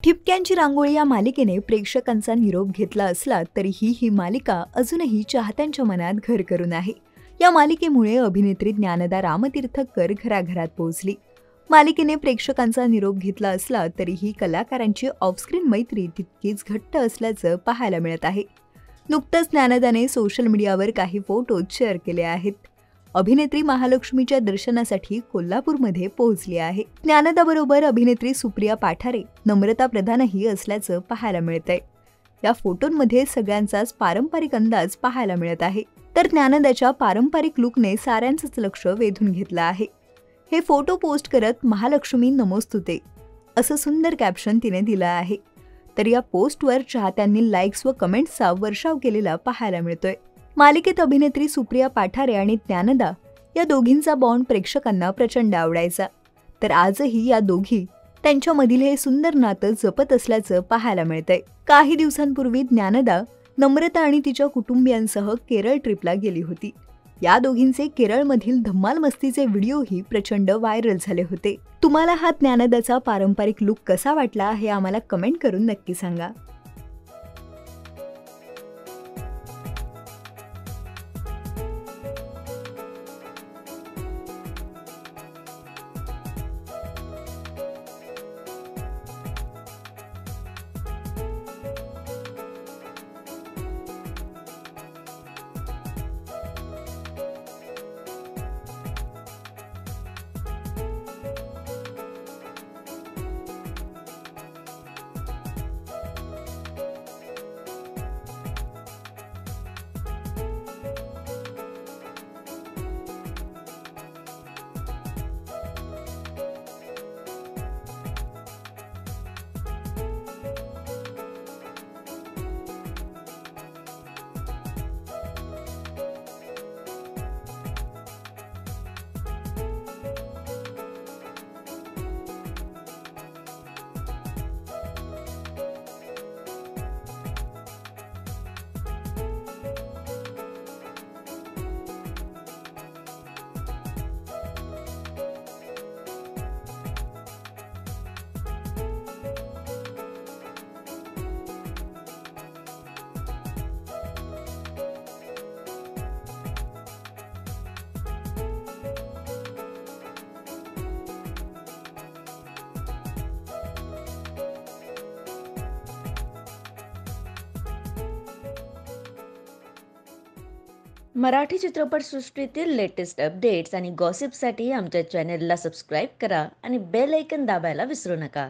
ठिपक्यांची रांगोळी या मालिकेने प्रेक्षकांचा निरोप घेतला असला तरीही ही मालिका अजूनही चाहत्यांच्या मनात घर करून आहे. या मालिकेमुळे अभिनेत्री ज्ञानदा रामतीर्थकर घराघरात पोहोचली. मालिकेने प्रेक्षकांचा निरोप घेतला असला तरीही कलाकारांची ऑफस्क्रीन मैत्री तितकीच घट्ट असल्याचं पाहायला मिळत आहे. नुकतंच ज्ञानदाने सोशल मीडियावर काही फोटो शेअर केले आहेत. अभिनेत्री महालक्ष्मीच्या दर्शनासाठी कोल्हापूरमध्ये पोहोचली आहे. ज्ञानदाबरोबर अभिनेत्री सुप्रिया पाठारे, नम्रता प्रधानही असल्याचं पाहायला मिळतंय. या फोटोंमध्ये सगळ्यांचाच पारंपरिक अंदाज पाहायला मिळत आहे. तर ज्ञानदाच्या पारंपरिक लुकने साऱ्यांचंच लक्ष वेधून घेतलं आहे. हे फोटो पोस्ट करत महालक्ष्मी नमोस्तुते असं सुंदर कॅप्शन तिने दिलं आहे. तर या पोस्टवर चाहत्यांनी लाईक्स व कमेंट्सचा वर्षाव केलेला पाहायला मिळतोय. मालिकेत अभिनेत्री सुप्रिया पाठारे आणि ज्ञानदा या दोघींचा बॉन्ड प्रेक्षकांना प्रचंड आवडायचा. तर आजही या दोघी त्यांच्यामधील हे सुंदर नातं जपत असल्याचं पाहायला मिळतंय. काही दिवसांपूर्वी ज्ञानदा नम्रता आणि तिच्या कुटुंबियांसह केरळ ट्रिपला गेली होती. या दोघींचे केरळमधील धम्माल मस्तीचे व्हिडिओही प्रचंड व्हायरल झाले होते. तुम्हाला हा ज्ञानदाचा पारंपरिक लुक कसा वाटला हे आम्हाला कमेंट करून नक्की सांगा. मराठी चित्रपटसृष्टीतील लेटेस्ट अपडेट्स आणि गॉसिपसाठी आमच्या चॅनेलला सबस्क्राईब करा आणि बेल ऐकन दाबायला विसरू नका.